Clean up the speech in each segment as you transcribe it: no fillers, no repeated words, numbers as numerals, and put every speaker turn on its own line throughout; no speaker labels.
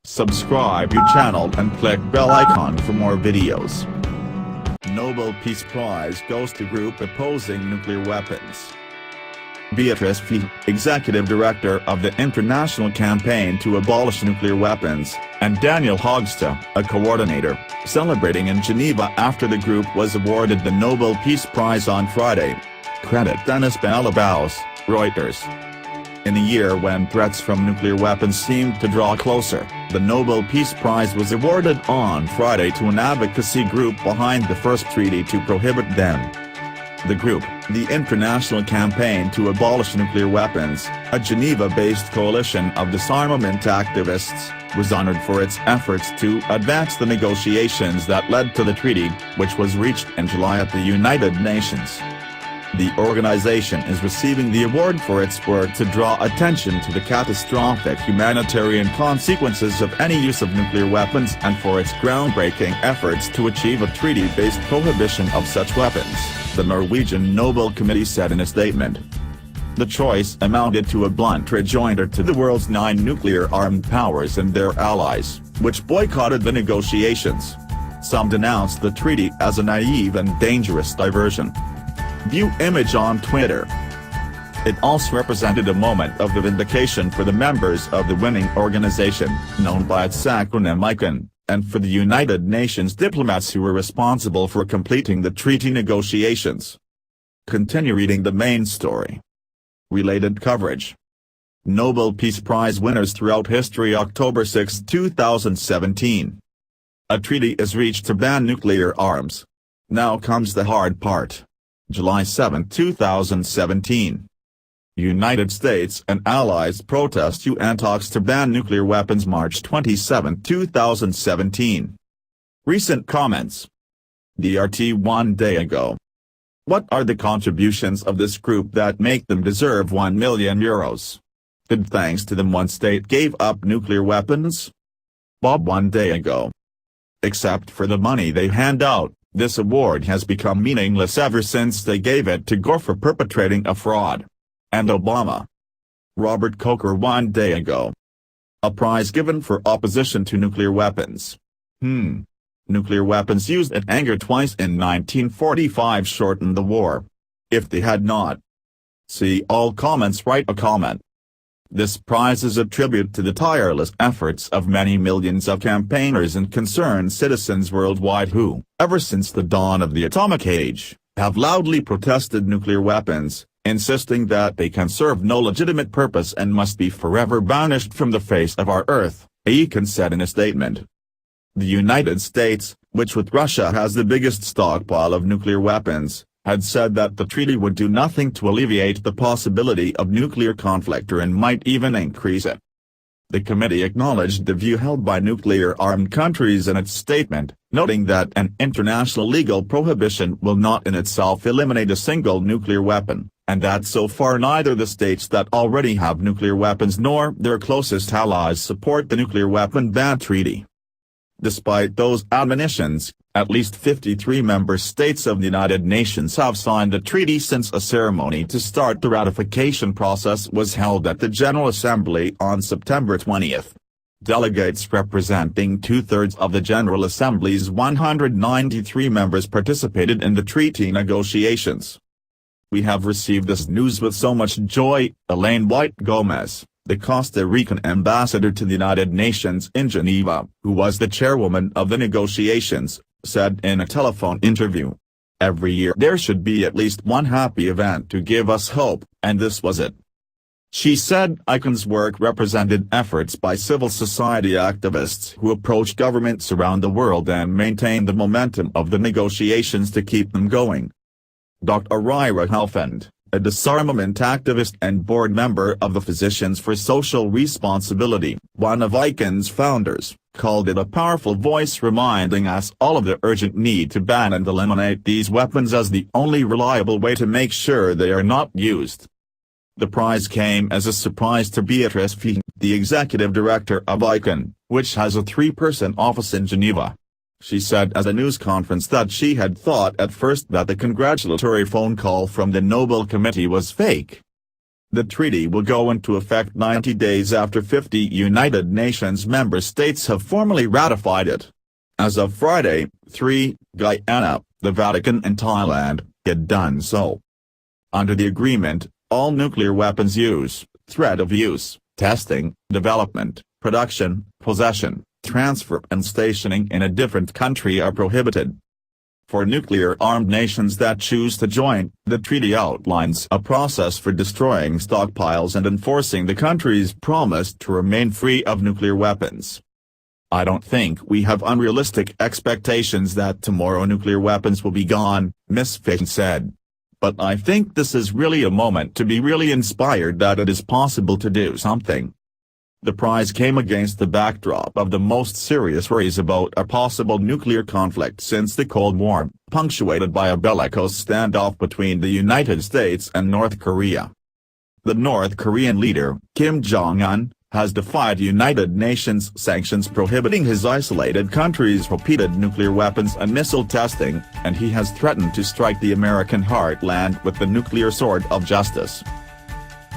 Subscribe to channel and click bell icon for more videos. Nobel Peace Prize goes to group opposing nuclear weapons. Beatrice Fee, Executive Director of the International Campaign to Abolish Nuclear Weapons, and Daniel Hogsta, a coordinator, celebrating in Geneva after the group was awarded the Nobel Peace Prize on Friday. Credit Dennis Balabous, Reuters. In a year when threats from nuclear weapons seemed to draw closer, the Nobel Peace Prize was awarded on Friday to an advocacy group behind the first treaty to prohibit them. The group, the International Campaign to Abolish Nuclear Weapons, a Geneva-based coalition of disarmament activists, was honored for its efforts to advance the negotiations that led to the treaty, which was reached in July at the United Nations. The organization is receiving the award for its work to draw attention to the catastrophic humanitarian consequences of any use of nuclear weapons and for its groundbreaking efforts to achieve a treaty-based prohibition of such weapons, the Norwegian Nobel Committee said in a statement. The choice amounted to a blunt rejoinder to the world's 9 nuclear-armed powers and their allies, which boycotted the negotiations. Some denounced the treaty as a naive and dangerous diversion. View image on Twitter. It also represented a moment of vindication for the members of the winning organization, known by its acronym ican, and for the United Nations diplomats who were responsible for completing the treaty negotiations. Continue reading the main story. Related coverage. Nobel Peace Prize winners throughout history. October 6, 2017. A treaty is reached to ban nuclear arms. Now comes the hard part. July 7, 2017. United States and allies protest UN talks to ban nuclear weapons. March 27, 2017. Recent comments. DRT 1 day ago. What are the contributions of this group that make them deserve €1 million? Did thanks to them one state gave up nuclear weapons? Bob 1 day ago. Except for the money they hand out, this award has become meaningless ever since they gave it to Gore for perpetrating a fraud. And Obama. Robert Coker 1 day ago. A prize given for opposition to nuclear weapons. Nuclear weapons used at anger twice in 1945 shortened the war. If they had not. See all comments. Write a comment. This prize is a tribute to the tireless efforts of many millions of campaigners and concerned citizens worldwide who, ever since the dawn of the atomic age, have loudly protested nuclear weapons, insisting that they can serve no legitimate purpose and must be forever banished from the face of our earth, ican said in a statement. The United States, which with Russia has the biggest stockpile of nuclear weapons, had said that the treaty would do nothing to alleviate the possibility of nuclear conflict and might even increase it. The committee acknowledged the view held by nuclear-armed countries in its statement, noting that an international legal prohibition will not in itself eliminate a single nuclear weapon, and that so far neither the states that already have nuclear weapons nor their closest allies support the nuclear weapon ban treaty. Despite those admonitions, at least 53 member states of the United Nations have signed the treaty since a ceremony to start the ratification process was held at the General Assembly on September 20. Delegates representing 2/3 of the General Assembly's 193 members participated in the treaty negotiations. We have received this news with so much joy, Elaine White Gomez, the Costa Rican ambassador to the United Nations in Geneva, who was the chairwoman of the negotiations, said in a telephone interview. Every year there should be at least one happy event to give us hope, and this was it. She said ican's work represented efforts by civil society activists who approach governments around the world and maintain the momentum of the negotiations to keep them going. Dr. Ira Helfand, a disarmament activist and board member of the Physicians for Social Responsibility, one of ican's founders, called it a powerful voice reminding us all of the urgent need to ban and eliminate these weapons as the only reliable way to make sure they are not used. The prize came as a surprise to Beatrice Fee, the executive director of ican, which has a 3-person office in Geneva. She said at a news conference that she had thought at first that the congratulatory phone call from the Nobel Committee was fake. The treaty will go into effect 90 days after 50 United Nations member states have formally ratified it. As of Friday, 3, Guyana, the Vatican and Thailand had done so. Under the agreement, all nuclear weapons use, threat of use, testing, development, production, possession, transfer and stationing in a different country are prohibited. For nuclear-armed nations that choose to join, the treaty outlines a process for destroying stockpiles and enforcing the country's promise to remain free of nuclear weapons. I don't think we have unrealistic expectations that tomorrow nuclear weapons will be gone, Ms. Fitton said. But I think this is really a moment to be really inspired that it is possible to do something. The prize came against the backdrop of the most serious worries about a possible nuclear conflict since the Cold War, punctuated by a bellicose standoff between the United States and North Korea. The North Korean leader, Kim Jong-un, has defied United Nations sanctions prohibiting his isolated country's repeated nuclear weapons and missile testing, and he has threatened to strike the American heartland with the nuclear sword of justice.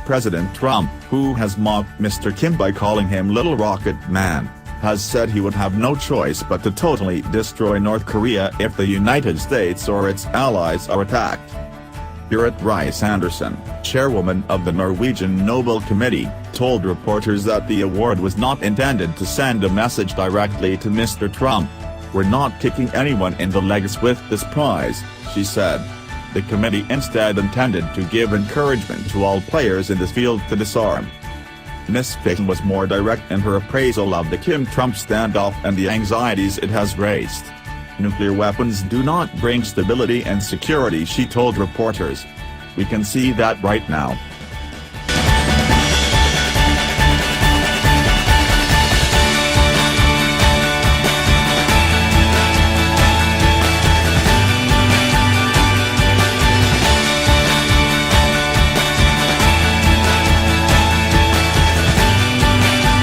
President Trump, who has mocked Mr. Kim by calling him Little Rocket Man, has said he would have no choice but to totally destroy North Korea if the United States or its allies are attacked. Berit Reiss-Andersen, chairwoman of the Norwegian Nobel Committee, told reporters that the award was not intended to send a message directly to Mr. Trump. "We're not kicking anyone in the legs with this prize," she said. The committee instead intended to give encouragement to all players in this field to disarm. Ms. Fitton was more direct in her appraisal of the Kim-Trump standoff and the anxieties it has raised. "Nuclear weapons do not bring stability and security," she told reporters. "We can see that right now.